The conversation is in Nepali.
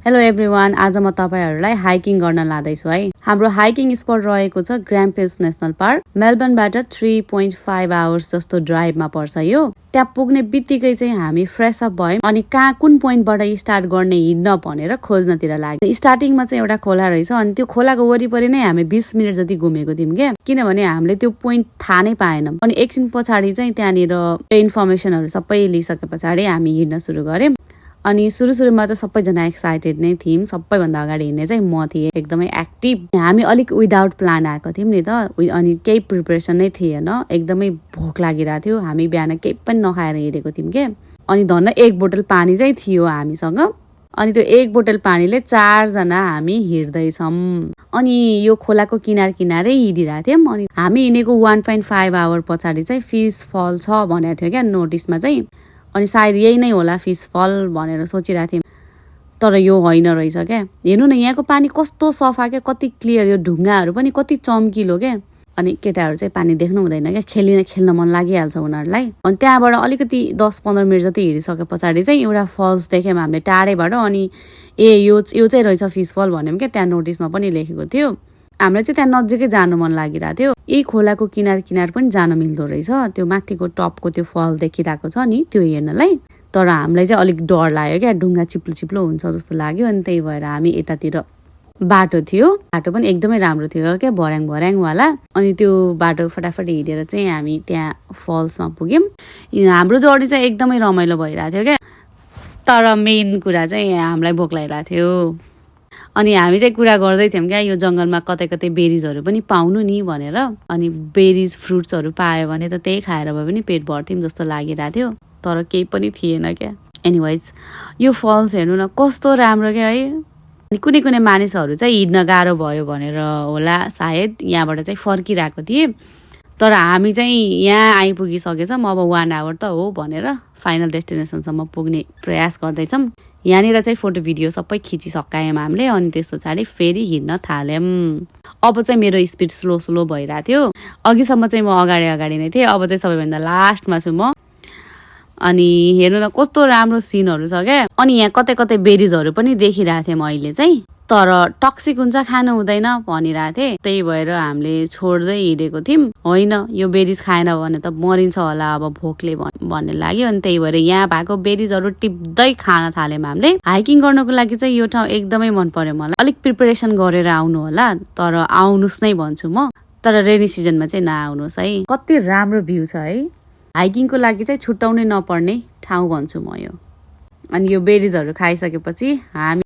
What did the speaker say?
हेलो एभ्रिवान, आज म तपाईहरुलाई हाइकिङ गर्न लादैछु है। हाम्रो हाइकिङ स्पट रहेको छ ग्राम्पेस नेशनल पार्क। मेलबर्नबाट 3.5 आवर्स जस्तो ड्राइभमा पर्छ यो। त्यहाँ पुग्ने बित्तिकै चाहिँ हामी फ्रेश अप भयौं अनि कहाँ कुन पोइन्टबाट स्टार्ट गर्ने हिड्न भनेर खोज्नतिर लाग्यो। स्टार्टिङमा चाहिँ एउटा खोला रहेछ अनि त्यो खोलाको वरिपरि नै हामी 20 मिनेट जति घुमेको थियौं के, किनभने हामीले त्यो पोइन्ट थाहा नै पाएनौं। अनि एकछिन पछाडी चाहिँ त्यहाँनिर इन्फर्मेसनहरु सबै लिइसके पछाडी हामी हिड्न सुरु गर्यौं। अनि सुरुमा त सबैजना एक्साइटेड नै थियौं। सबैभन्दा अगाडि हिँड्ने चाहिँ म थिएँ, एकदमै एक्टिभ। हामी अलिक विदाउट प्लान आएको थियौं नि त, अनि केही प्रिपरेसन नै थिएन। एकदमै भोक लागिरहेको थियो। हामी बिहान केही पनि नखाएर हिँडेको थियौं के। अनि धन्न एक बोतल पानी चाहिँ थियो हामीसँग। अनि त्यो एक बोतल पानीले 4 जना हामी हिँड्दैछौं। अनि यो खोलाको किनारै हिँडिरहेको थियौं। अनि हामी हिँडेको 1.5 आवर पछाडी चाहिँ फिस फल छ भनेको थियो क्या नोटिसमा चाहिँ। अनि सायद यही नै होला फिस फल भनेर सोचिरहेको थियौं, तर यो होइन रहेछ क्या। हेर्नु न, यहाँको पानी कस्तो सफा क्या, कति क्लियर। यो ढुङ्गाहरू पनि कति चम्किलो क्या। अनि केटाहरू चाहिँ पानी देख्नु हुँदैन क्या, खेल्न मन लागिहाल्छ उनीहरूलाई। अनि त्यहाँबाट अलिकति 10-15 मिनट जति हिँडिसके पछाडि चाहिँ एउटा फल्स देख्यौं हामीले टाढैबाट। अनि यो चाहिँ रहेछ फिस फल भन्यौं क्या, त्यहाँ नोटिसमा पनि लेखेको थियो। हामीलाई चाहिँ त्यहाँ नजिकै जानु मन लागिरहेको थियो। यही खोलाको किनार पनि जान मिल्दो रहेछ। त्यो माथिको टपको त्यो फल देखिरहेको छ नि, त्यो हेर्नलाई। तर हामीलाई चाहिँ अलिक डर लाग्यो क्या, ढुङ्गा चिप्लो हुन्छ जस्तो लाग्यो। अनि त्यही भएर हामी यतातिर बाटो थियो, बाटो पनि एकदमै राम्रो थियो क्या, भर्याङ वाला। अनि त्यो बाटो फटाफट हिँडेर चाहिँ हामी त्यहाँ फल्समा पुग्यौं। हाम्रो जर्नी चाहिँ एकदमै रमाइलो भइरहेको थियो क्या। तर मेन कुरा चाहिँ हामीलाई भोक लागिरहेको थियो। अनि हामी चाहिँ कुरा गर्दै थियौं क्या, यो जंगलमा कतै बेरिजहरु पनि पाउनु नि भनेर। अनि बेरिज फ्रुट्सहरु पायो भने त त्यही खाएर भए पनि पेट भर्थियौं जस्तो लागिरहेको थियो, तर केही पनि थिएन क्या। एनीवेज, यो फल्स हेर्नु न कस्तो राम्रो क्या है। अनि कुनै मानिसहरु चाहिँ हिड्न गाह्रो भयो भनेर होला सायद यहाँबाट चाहिँ फर्किरहेको थिए। तर हामी चाहिँ यहाँ आइपुगिसकेछौं, अब 1 आवर त हो भनेर फाइनल डेस्टिनेसनसम्म पुग्ने प्रयास गर्दैछौं। यहाँनिर चाहिँ फोटो भिडियो सबै खिचिसकायौं हामीले। अनि त्यस पछाडि फेरि हिँड्न थाल्यौं। अब चाहिँ मेरो स्पिड स्लो भइरहेको थियो। अघिसम्म चाहिँ म अगाडि नै थिएँ, अब चाहिँ सबैभन्दा लास्टमा छु म। अनि हेर्नु न कस्तो राम्रो सिनहरु छ क्या। अनि यहाँ कतै बेरिजहरु पनि देखिरहेको थिएँ मैले चाहिँ, तर टक्सिक हुन्छ खानु हुँदैन भनिरहेको थिएँ। त्यही भएर हामीले छोड्दै हिँडेको थियौं। होइन, यो बेरिज खाएन भने त मरिन्छ होला अब भोकले भन्ने लाग्यो। अनि त्यही भएर यहाँ भएको बेरिजहरु टिप्दै खान थाल्यौं हामीले। हाइकिङ गर्नको लागि चाहिँ यो ठाउँ एकदमै मन पर्यो मलाई। अलिक प्रिपरेसन गरेर आउनु होला, तर आउनुस् नै भन्छु म। तर रेनी सिजनमा चाहिँ नआउनुस् है। कति राम्रो भ्यू छ है। हाइकिङको लागि चाहिँ छुट्याउनै नपर्ने ठाउँ भन्छु म यो। अनि यो बेरिजहरु खाइसकेपछि हामी